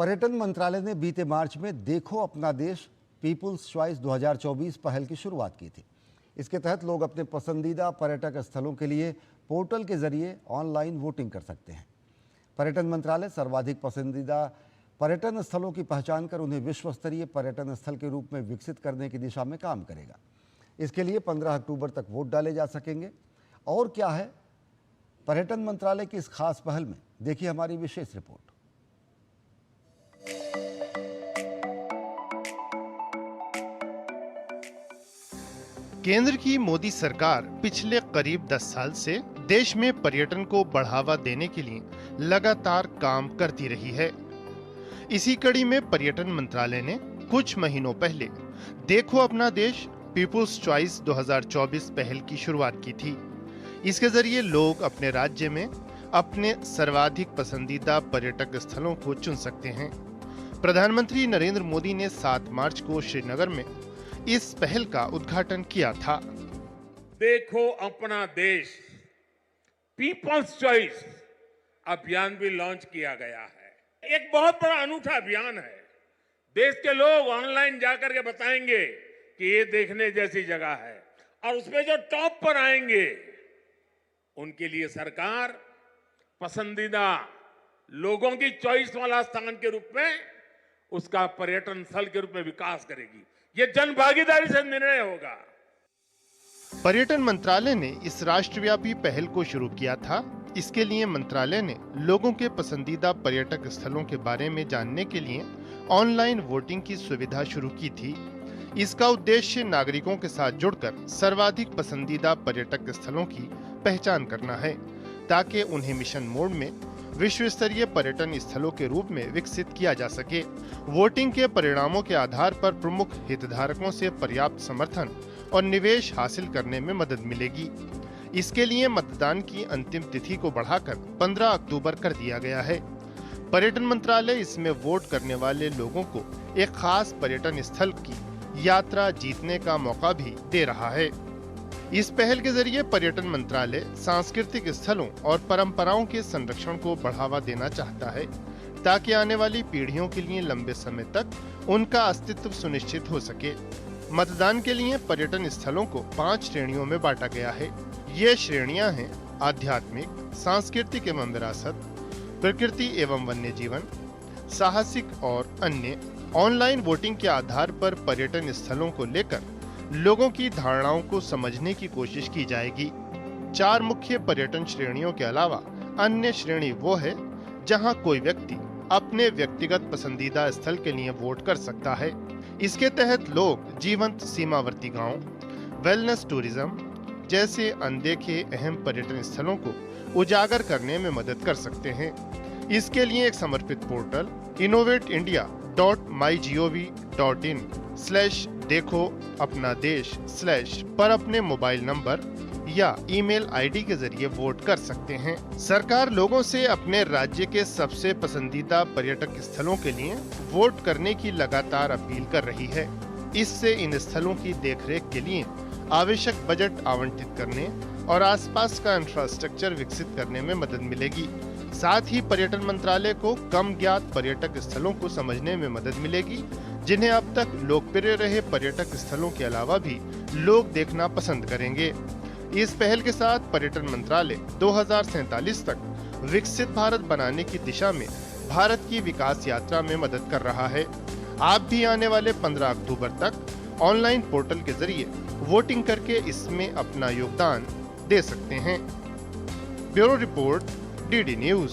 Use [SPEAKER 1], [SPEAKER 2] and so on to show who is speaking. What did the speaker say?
[SPEAKER 1] पर्यटन मंत्रालय ने बीते मार्च में देखो अपना देश पीपुल्स चॉइस 2024 पहल की शुरुआत की थी। इसके तहत लोग अपने पसंदीदा पर्यटक स्थलों के लिए पोर्टल के जरिए ऑनलाइन वोटिंग कर सकते हैं। पर्यटन मंत्रालय सर्वाधिक पसंदीदा पर्यटन स्थलों की पहचान कर उन्हें विश्व स्तरीय पर्यटन स्थल के रूप में विकसित करने की दिशा में काम करेगा। इसके लिए 15 अक्टूबर तक वोट डाले जा सकेंगे। और क्या है पर्यटन मंत्रालय की इस खास पहल में, देखिए हमारी विशेष रिपोर्ट।
[SPEAKER 2] केंद्र की मोदी सरकार पिछले करीब 10 साल से देश में पर्यटन को बढ़ावा देने के लिए लगातार काम करती रही है। इसी कड़ी में पर्यटन मंत्रालय ने कुछ महीनों पहले देखो अपना देश पीपुल्स चॉइस 2024 पहल की शुरुआत की थी। इसके जरिए लोग अपने राज्य में अपने सर्वाधिक पसंदीदा पर्यटक स्थलों को चुन सकते हैं। प्रधानमंत्री नरेंद्र मोदी ने 7 मार्च को श्रीनगर में इस पहल का उद्घाटन किया था।
[SPEAKER 3] देखो अपना देश पीपल्स चॉइस अभियान भी लॉन्च किया गया है। एक बहुत बड़ा अनूठा अभियान है। देश के लोग ऑनलाइन जाकर के बताएंगे कि ये देखने जैसी जगह है, और उसमें जो टॉप पर आएंगे उनके लिए सरकार पसंदीदा लोगों की चॉइस वाला स्थान के रूप में उसका पर्यटन स्थल के रूप में विकास करेगी। ये जन भागीदारी से निर्णय होगा।
[SPEAKER 2] पर्यटन मंत्रालय ने इस राष्ट्रव्यापी पहल को शुरू किया था। इसके लिए मंत्रालय ने लोगों के पसंदीदा पर्यटक स्थलों के बारे में जानने के लिए ऑनलाइन वोटिंग की सुविधा शुरू की थी। इसका उद्देश्य नागरिकों के साथ जुड़कर सर्वाधिक पसंदीदा पर्यटक स्थलों की पहचान करना है, ताकि उन्हें मिशन मोड में विश्व स्तरीय पर्यटन स्थलों के रूप में विकसित किया जा सके। वोटिंग के परिणामों के आधार पर प्रमुख हितधारकों से पर्याप्त समर्थन और निवेश हासिल करने में मदद मिलेगी। इसके लिए मतदान की अंतिम तिथि को बढ़ाकर 15 अक्टूबर कर दिया गया है। पर्यटन मंत्रालय इसमें वोट करने वाले लोगों को एक खास पर्यटन स्थल की यात्रा जीतने का मौका भी दे रहा है। इस पहल के जरिए पर्यटन मंत्रालय सांस्कृतिक स्थलों और परंपराओं के संरक्षण को बढ़ावा देना चाहता है, ताकि आने वाली पीढ़ियों के लिए लंबे समय तक उनका अस्तित्व सुनिश्चित हो सके। मतदान के लिए पर्यटन स्थलों को 5 श्रेणियों में बांटा गया है। ये श्रेणियां हैं आध्यात्मिक, सांस्कृतिक एवं विरासत, प्रकृति एवं वन्य जीवन, साहसिक और अन्य। ऑनलाइन वोटिंग के आधार पर पर्यटन स्थलों को लेकर लोगों की धारणाओं को समझने की कोशिश की जाएगी। 4 मुख्य पर्यटन श्रेणियों के अलावा अन्य श्रेणी वो है जहां कोई व्यक्ति अपने व्यक्तिगत पसंदीदा स्थल के लिए वोट कर सकता है। इसके तहत लोग जीवंत सीमावर्ती गांव, वेलनेस टूरिज्म जैसे अनदेखे अहम पर्यटन स्थलों को उजागर करने में मदद कर सकते हैं। इसके लिए एक समर्पित पोर्टल innovateindia.mygov.in/देखो अपना देश/ पर अपने मोबाइल नंबर या ईमेल आईडी के जरिए वोट कर सकते हैं। सरकार लोगों से अपने राज्य के सबसे पसंदीदा पर्यटक स्थलों के लिए वोट करने की लगातार अपील कर रही है। इससे इन स्थलों की देखरेख के लिए आवश्यक बजट आवंटित करने और आसपास का इंफ्रास्ट्रक्चर विकसित करने में मदद मिलेगी। साथ ही पर्यटन मंत्रालय को कम ज्ञात पर्यटक स्थलों को समझने में मदद मिलेगी, जिन्हें अब तक लोकप्रिय रहे पर्यटक स्थलों के अलावा भी लोग देखना पसंद करेंगे। इस पहल के साथ पर्यटन मंत्रालय 2047 तक विकसित भारत बनाने की दिशा में भारत की विकास यात्रा में मदद कर रहा है। आप भी आने वाले 15 अक्टूबर तक ऑनलाइन पोर्टल के जरिए वोटिंग करके इसमें अपना योगदान दे सकते हैं। Bureau report, DD news.